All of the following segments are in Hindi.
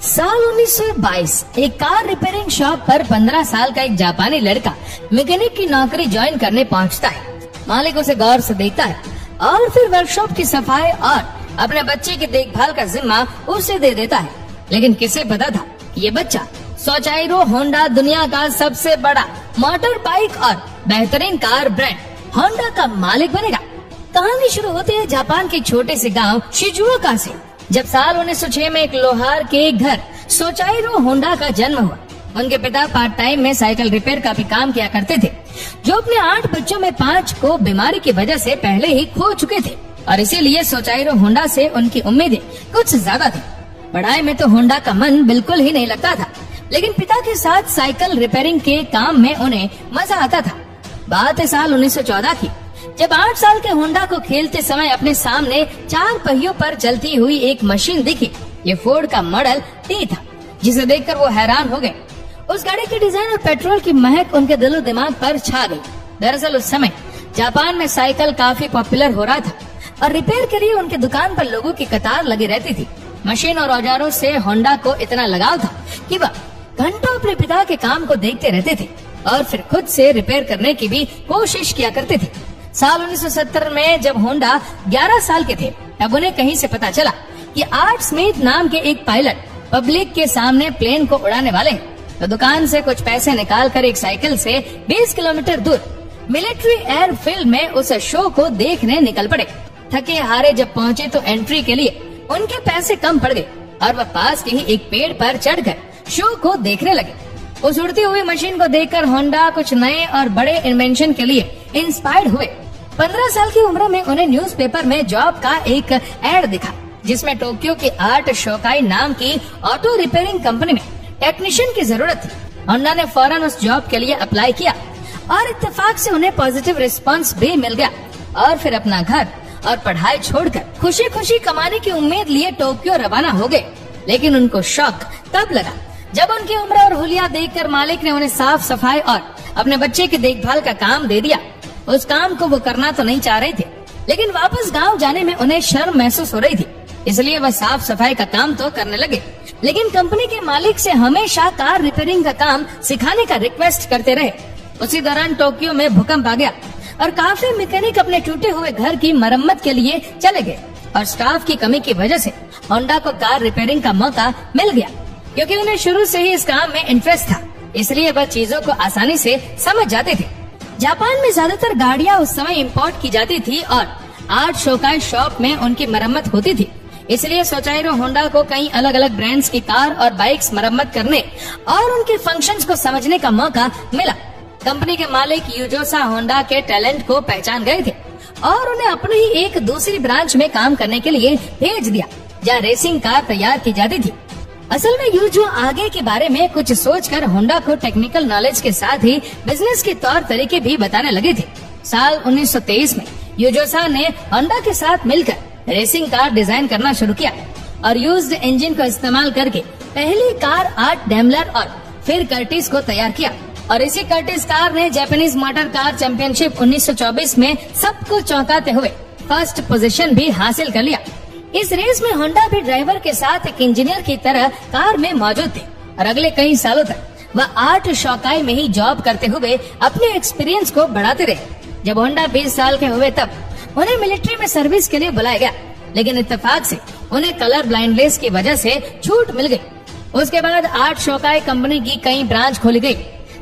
साल 1922 एक कार रिपेयरिंग शॉप पर 15 साल का एक जापानी लड़का मैकेनिक की नौकरी ज्वाइन करने पहुंचता है। मालिक उसे गौर से देखता है और फिर वर्कशॉप की सफाई और अपने बच्चे की देखभाल का जिम्मा उसे दे देता है। लेकिन किसे पता था ये बच्चा सोचाइरो होंडा दुनिया का सबसे बड़ा मोटर बाइक और बेहतरीन कार ब्रांड होंडा का मालिक बनेगा। कहानी शुरू होती है जापान के छोटे से गांव शिजुओका से, जब साल 1906 में एक लोहार के घर सोचाइरो होंडा का जन्म हुआ। उनके पिता पार्ट टाइम में साइकिल रिपेयर का भी काम किया करते थे, जो अपने 8 बच्चों में 5 को बीमारी की वजह से पहले ही खो चुके थे और इसीलिए सोचाइरो होंडा से उनकी उम्मीदें कुछ ज्यादा थी। पढ़ाई में तो होंडा का मन बिल्कुल ही नहीं लगता था, लेकिन पिता के साथ साइकिल रिपेयरिंग के काम में उन्हें मजा आता था। बात है साल 1914 की, जब 8 साल के होंडा को खेलते समय अपने सामने 4 पहियों पर चलती हुई एक मशीन दिखी। ये फोर्ड का मॉडल टी था, जिसे देखकर वो हैरान हो गए। उस गाड़ी के डिजाइन और पेट्रोल की महक उनके दिलो दिमाग पर छा गई। दरअसल उस समय जापान में साइकिल काफी पॉपुलर हो रहा था और रिपेयर के लिए उनके दुकान पर लोगों की कतार लगी रहती थी। मशीन और औजारों से होंडा को इतना लगाव था कि वह घंटों अपने पिता के काम को देखते रहते थे और फिर खुद से रिपेयर करने की भी कोशिश किया करते थे। साल 1970 में जब होंडा 11 साल के थे, तब उन्हें कहीं से पता चला कि आर्ट स्मिथ नाम के एक पायलट पब्लिक के सामने प्लेन को उड़ाने वाले हैं। तो दुकान से कुछ पैसे निकालकर एक साइकिल से 20 किलोमीटर दूर मिलिट्री एयरफील्ड में उस शो को देखने निकल पड़े। थके हारे जब पहुँचे तो एंट्री के लिए उनके पैसे कम पड़ गए और वह पास के ही एक पेड़ पर चढ़कर शो को देखने लगे। उस उड़ती हुई मशीन को देखकर होंडा कुछ नए और बड़े इन्वेंशन के लिए इंस्पायर्ड हुए। 15 साल की उम्र में उन्हें न्यूज़पेपर में जॉब का एक एड दिखा, जिसमें टोक्यो की आर्ट शोकाई नाम की ऑटो रिपेयरिंग कंपनी में टेक्नीशियन की जरूरत थी। होंडा ने फौरन उस जॉब के लिए अप्लाई किया और इत्तेफाक से उन्हें पॉजिटिव रिस्पांस भी मिल गया और फिर अपना घर और पढ़ाई छोड़कर खुशी खुशी कमाने की उम्मीद लिए टोक्यो रवाना हो गए। लेकिन उनको शौक तब लगा जब उनकी उम्र और हुलिया देखकर मालिक ने उन्हें साफ सफाई और अपने बच्चे की देखभाल का काम दे दिया। उस काम को वो करना तो नहीं चाह रहे थे, लेकिन वापस गांव जाने में उन्हें शर्म महसूस हो रही थी, इसलिए वह साफ सफाई का काम तो करने लगे। लेकिन कंपनी के मालिक से हमेशा कार रिपेयरिंग का काम सिखाने का रिक्वेस्ट करते रहे। उसी दौरान टोक्यो में भूकंप आ गया और काफी मैकेनिक अपने टूटे हुए घर की मरम्मत के लिए चले गए और स्टाफ की कमी की वजह से होंडा को कार रिपेयरिंग का मौका मिल गया। क्योंकि उन्हें शुरू से ही इस काम में इंटरेस्ट था, इसलिए वह चीजों को आसानी से समझ जाते थे। जापान में ज्यादातर गाड़ियां उस समय इंपोर्ट की जाती थी और आर्ट शोकाई शॉप में उनकी मरम्मत होती थी, इसलिए सोचाइरो होंडा को कई अलग अलग ब्रांड्स की कार और बाइक्स मरम्मत करने और उनके फंक्शंस को समझने का मौका मिला। कंपनी के मालिक यूजोसा होंडा के टैलेंट को पहचान गए थे और उन्हें अपनी ही एक दूसरी ब्रांच में काम करने के लिए भेज दिया, जहाँ रेसिंग कार तैयार की जाती थी। असल में यूजो आगे के बारे में कुछ सोचकर होंडा को टेक्निकल नॉलेज के साथ ही बिजनेस के तौर तरीके भी बताने लगे थे। साल 1923 में यूजोसा ने होंडा के साथ मिलकर रेसिंग कार डिजाइन करना शुरू किया और यूज्ड इंजन को इस्तेमाल करके पहली कार आर्ट डेमलर और फिर कर्टिस को तैयार किया और इसी कर्टिस कार ने जापानीज मोटर कार चैंपियनशिप 1924 में सबको चौंकाते हुए फर्स्ट पोजीशन भी हासिल कर लिया। इस रेस में होंडा भी ड्राइवर के साथ एक इंजीनियर की तरह कार में मौजूद थे और अगले कई सालों तक वह आर्ट शोकाई में ही जॉब करते हुए अपने एक्सपीरियंस को बढ़ाते रहे। जब होंडा 20 साल के हुए तब उन्हें मिलिट्री में सर्विस के लिए बुलाया गया, लेकिन इत्तेफाक से उन्हें कलर ब्लाइंडनेस की वजह से छूट मिल गई। उसके बाद आर्ट शोकाई कंपनी की कई ब्रांच खोली गई,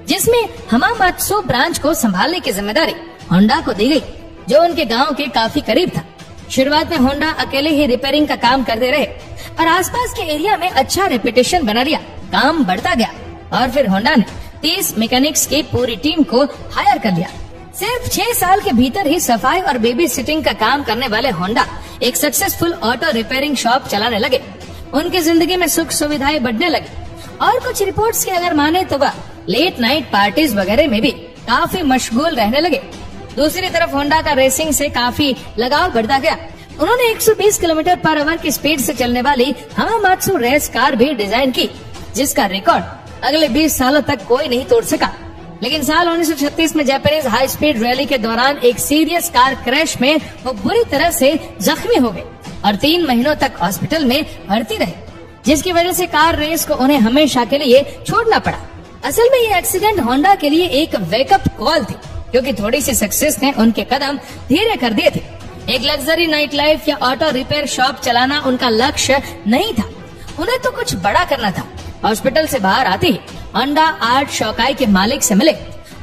जिसमें हमामात्सु ब्रांच को संभालने की जिम्मेदारी होंडा को दी गई, जो उनके गांव के काफी करीब था। शुरुआत में होंडा अकेले ही रिपेयरिंग का काम करते रहे और आसपास के एरिया में अच्छा रेपुटेशन बना लिया। काम बढ़ता गया और फिर होंडा ने 30 मैकेनिक्स की पूरी टीम को हायर कर लिया। सिर्फ 6 साल के भीतर ही सफाई और बेबी सिटिंग का काम करने वाले होंडा एक सक्सेसफुल ऑटो रिपेयरिंग शॉप चलाने लगे। उनकी जिंदगी में सुख सुविधाएं बढ़ने लगी और कुछ रिपोर्ट्स के अगर माने तो वह लेट नाइट पार्टीज वगैरह में भी काफी मशगूल रहने लगे। दूसरी तरफ होंडा का रेसिंग से काफी लगाव बढ़ता गया। उन्होंने 120 किलोमीटर पर आवर की स्पीड से चलने वाली हमामात्सु रेस कार भी डिजाइन की, जिसका रिकॉर्ड अगले 20 सालों तक कोई नहीं तोड़ सका। लेकिन साल 1936 में जापानीज हाई स्पीड रैली के दौरान एक सीरियस कार क्रैश में वो बुरी तरह से जख्मी हो गए और 3 महीनों तक हॉस्पिटल में भर्ती रहे। जिसकी वजह से कार रेस को उन्हें हमेशा के लिए छोड़ना पड़ा। असल में ये एक्सीडेंट होंडा के लिए एक वेकअप कॉल थी, क्योंकि थोड़ी सी सक्सेस ने उनके कदम धीरे कर दिए थे। एक लग्जरी नाइट लाइफ या ऑटो रिपेयर शॉप चलाना उनका लक्ष्य नहीं था, उन्हें तो कुछ बड़ा करना था। हॉस्पिटल से बाहर आते ही होंडा आर्ट शोकाई के मालिक से मिले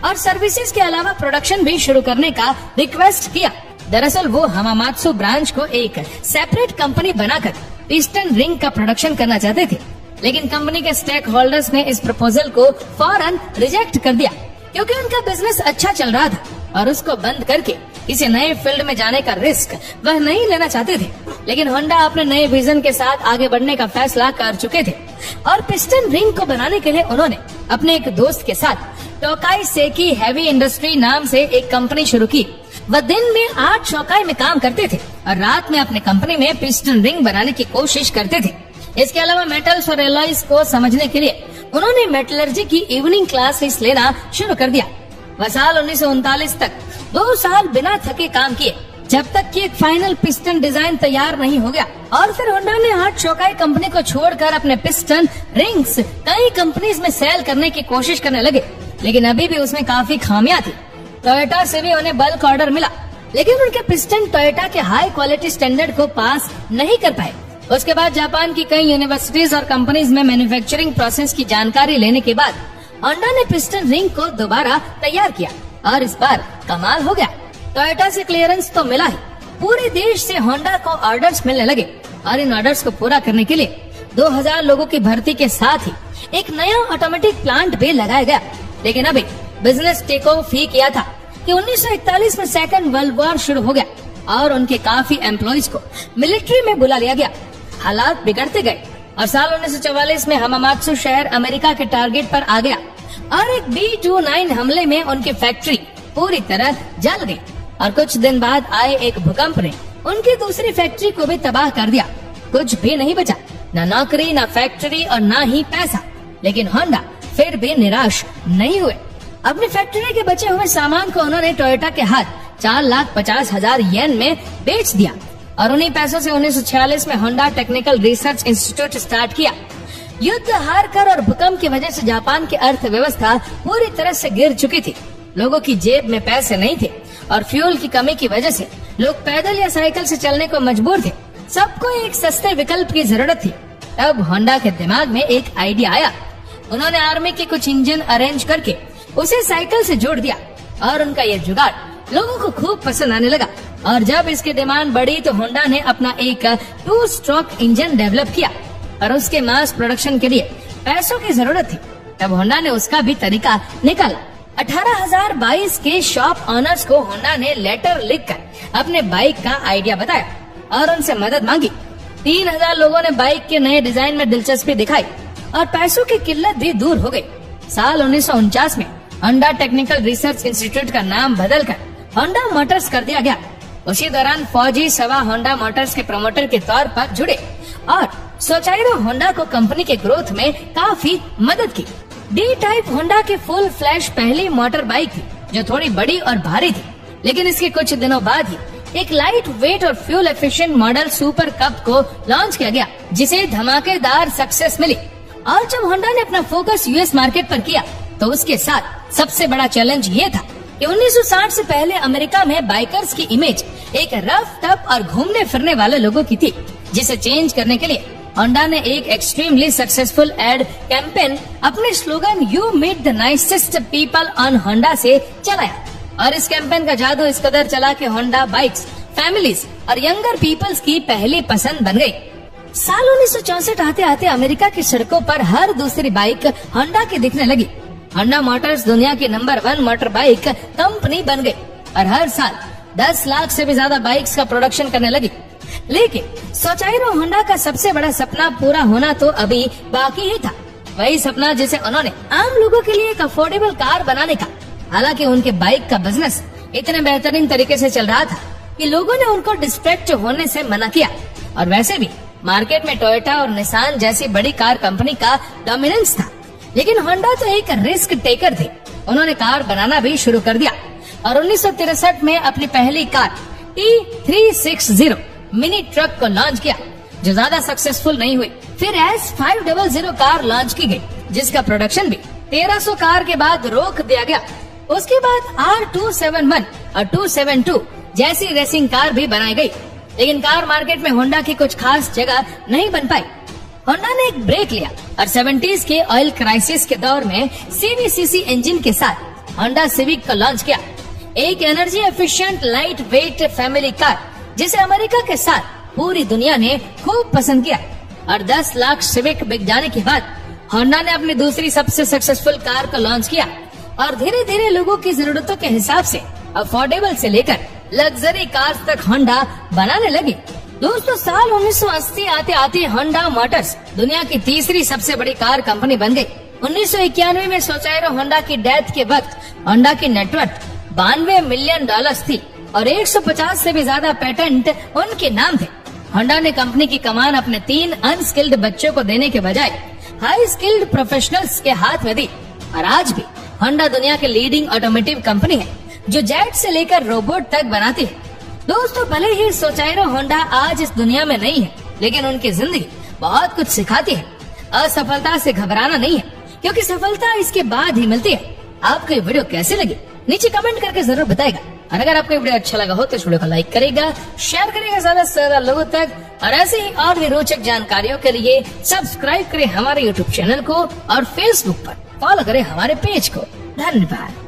और सर्विसेज के अलावा प्रोडक्शन भी शुरू करने का रिक्वेस्ट किया। दरअसल वो हमामात्सु ब्रांच को एक सेपरेट कंपनी बनाकर पिस्टन रिंग का प्रोडक्शन करना चाहते थे, लेकिन कंपनी के स्टेक होल्डर्स ने इस प्रपोजल को फौरन रिजेक्ट कर दिया, क्योंकि उनका बिजनेस अच्छा चल रहा था और उसको बंद करके इसे नए फील्ड में जाने का रिस्क वह नहीं लेना चाहते थे। लेकिन होंडा अपने नए विजन के साथ आगे बढ़ने का फैसला कर चुके थे और पिस्टन रिंग को बनाने के लिए उन्होंने अपने एक दोस्त के साथ टोकाई सेकी हेवी इंडस्ट्री नाम से एक कंपनी शुरू की। वह दिन में आर्ट शोकाई में काम करते थे और रात में अपने कंपनी में पिस्टन रिंग बनाने की कोशिश करते थे। इसके अलावा मेटल्स और एलॉयज को समझने के लिए उन्होंने मेटलर्जी की इवनिंग क्लासेस लेना शुरू कर दिया। वह साल 1939 तक 2 साल बिना थके काम किए, जब तक कि एक फाइनल पिस्टन डिजाइन तैयार नहीं हो गया। और फिर होंडा ने आर्ट शोकाई कंपनी को छोड़कर अपने पिस्टन रिंग्स कई कंपनीज में सेल करने की कोशिश करने लगे, लेकिन अभी भी उसमें काफी खामियां थी। टोयोटा से भी उन्हें बल्क ऑर्डर मिला, लेकिन उनके पिस्टन टोयोटा के हाई क्वालिटी स्टैंडर्ड को पास नहीं कर पाए। उसके बाद जापान की कई यूनिवर्सिटीज और कंपनीज में मैन्युफैक्चरिंग प्रोसेस की जानकारी लेने के बाद होंडा ने पिस्टन रिंग को दोबारा तैयार किया और इस बार कमाल हो गया। टोयोटा से क्लियरेंस तो मिला ही, पूरे देश से होंडा को ऑर्डर्स मिलने लगे और इन ऑर्डर्स को पूरा करने के लिए 2000 लोगों की भर्ती के साथ ही एक नया ऑटोमेटिक प्लांट भी लगाया गया। लेकिन अभी बिजनेस टेक ऑफ ही किया था कि 1941 में सेकंड वर्ल्ड वॉर शुरू हो गया और उनके काफी एम्प्लॉइज को मिलिट्री में बुला लिया गया। हालात बिगड़ते गए और साल 1944 में हमामात्सु शहर अमेरिका के टारगेट पर आ गया और एक B-29 हमले में उनकी फैक्ट्री पूरी तरह जल गई और कुछ दिन बाद आए एक भूकंप ने उनकी दूसरी फैक्ट्री को भी तबाह कर दिया। कुछ भी नहीं बचा, न नौकरी, न फैक्ट्री और न ही पैसा। लेकिन होंडा फिर भी निराश नहीं हुए। अपनी फैक्ट्री के बचे हुए सामान को उन्होंने टोयोटा के हाथ 4,50,000 येन में बेच दिया और उन्हीं पैसों से 1946 में Honda technical research institute start किया। युद्ध हार कर और भूकंप की वजह से जापान की अर्थव्यवस्था पूरी तरह से गिर चुकी थी। लोगों की जेब में पैसे नहीं थे और फ्यूल की कमी की वजह से लोग पैदल या साइकिल से चलने को मजबूर थे। सबको एक सस्ते विकल्प की जरूरत थी। तब होंडा के दिमाग में एक आइडिया आया। उन्होंने आर्मी के कुछ इंजन अरेंज करके उसे साइकिल से जोड़ दिया और उनका ये जुगाड़ लोगों को खूब पसंद आने लगा। और जब इसकी डिमांड बढ़ी तो होंडा ने अपना एक 2 स्ट्रोक इंजन डेवलप किया और उसके मास प्रोडक्शन के लिए पैसों की जरूरत थी। तब होंडा ने उसका भी तरीका निकाला। 18,022 के शॉप ऑनर्स को होंडा ने लेटर लिखकर अपने बाइक का आइडिया बताया और उनसे मदद मांगी। 3,000 लोगों ने बाइक के नए डिजाइन में दिलचस्पी दिखाई और पैसों की किल्लत भी दूर हो गई। साल 1949 में होंडा टेक्निकल रिसर्च इंस्टीट्यूट का नाम बदलकर होंडा मोटर्स कर दिया गया। उसी दौरान फौजी सवा होंडा मोटर्स के प्रमोटर के तौर पर जुड़े और सोचाइरो होंडा को कंपनी के ग्रोथ में काफी मदद की। डी टाइप होंडा की फुल फ्लैश पहली मोटर बाइक थी जो थोड़ी बड़ी और भारी थी, लेकिन इसके कुछ दिनों बाद ही एक लाइट वेट और fuel efficient model super cup को लॉन्च किया गया, जिसे धमाकेदार सक्सेस मिली। और जब होंडा ने अपना फोकस यूएस मार्केट पर किया तो उसके साथ सबसे बड़ा चैलेंज ये था कि 1960 से पहले अमेरिका में बाइकर्स की इमेज एक रफ टफ और घूमने फिरने वाले लोगों की थी, जिसे चेंज करने के लिए होंडा ने एक एक्सट्रीमली सक्सेसफुल एड कैंपेन अपने slogan you meet the nicest people on Honda से चलाया। और इस कैंपेन का जादू इस कदर चला कि होंडा बाइक्स फैमिलीज और यंगर पीपल्स की पहली पसंद बन गई। साल 1964 आते आते अमेरिका की सड़कों पर हर दूसरी बाइक होंडा की दिखने लगी। होंडा मोटर्स दुनिया की नंबर 1 मोटर बाइक कंपनी बन गई और हर साल 10 लाख से भी ज्यादा बाइक्स का प्रोडक्शन करने लगी। लेकिन सोचाइरो होंडा का सबसे बड़ा सपना पूरा होना तो अभी बाकी ही था। वही सपना जिसे उन्होंने आम लोगों के लिए एक अफोर्डेबल कार बनाने का। हालांकि उनके बाइक का बिजनेस इतने बेहतरीन तरीके से चल रहा था कि लोगों ने उनको डिस्ट्रैक्ट होने से मना किया। और वैसे भी मार्केट में टोयोटा और निसान जैसी बड़ी कार कंपनी का डोमिनेंस था। लेकिन होंडा तो एक रिस्क टेकर थे। उन्होंने कार बनाना भी शुरू कर दिया और 1963 में अपनी पहली कार T360 मिनी ट्रक को लॉन्च किया, जो ज्यादा सक्सेसफुल नहीं हुई। फिर S500 कार लॉन्च की गई, जिसका प्रोडक्शन भी 1300 कार के बाद रोक दिया गया। उसके बाद R271 और 272 जैसी रेसिंग कार भी बनाई गई, लेकिन कार मार्केट में होंडा की कुछ खास जगह नहीं बन पाई। होंडा ने एक ब्रेक लिया और 70s के ऑयल क्राइसिस के दौर में CVCC इंजन के साथ होंडा सिविक को लॉन्च किया, एक energy efficient light weight family car जिसे अमेरिका के साथ पूरी दुनिया ने खूब पसंद किया। और 10 लाख सिविक बिक जाने के बाद होंडा ने अपनी दूसरी सबसे सक्सेसफुल कार को लॉन्च किया और धीरे धीरे लोगों की जरूरतों के हिसाब से अफोर्डेबल से लेकर लग्जरी कार्स तक होंडा बनाने लगी। दोस्तों, साल 1980 आते आते होंडा मोटर्स दुनिया की तीसरी सबसे बड़ी कार कंपनी बन गई। 1991 में सोचाइरो होंडा की डेथ के वक्त होंडा की नेटवर्थ $92 मिलियन थी और 150 से भी ज्यादा पेटेंट उनके नाम थे। होंडा ने कंपनी की कमान अपने 3 अनस्किल्ड बच्चों को देने के बजाय हाई स्किल्ड प्रोफेशनल्स के हाथ में दी और आज भी होंडा दुनिया की लीडिंग ऑटोमोटिव कंपनी है जो जेट से लेकर रोबोट तक बनाती है। दोस्तों, भले ही सोचाइरो होंडा आज इस दुनिया में नहीं है, लेकिन उनकी जिंदगी बहुत कुछ सिखाती है। असफलता से घबराना नहीं है, क्योंकि सफलता इसके बाद ही मिलती है। आपको ये वीडियो कैसी लगी नीचे कमेंट करके जरूर बताएगा, और अगर आपको वीडियो अच्छा लगा हो तो इस वीडियो को लाइक करेगा, शेयर करेगा ज्यादा से ज्यादा लोगों तक, और ऐसे ही और भी रोचक जानकारियों के लिए सब्सक्राइब करें हमारे YouTube चैनल को और Facebook पर फॉलो करें हमारे पेज को। धन्यवाद।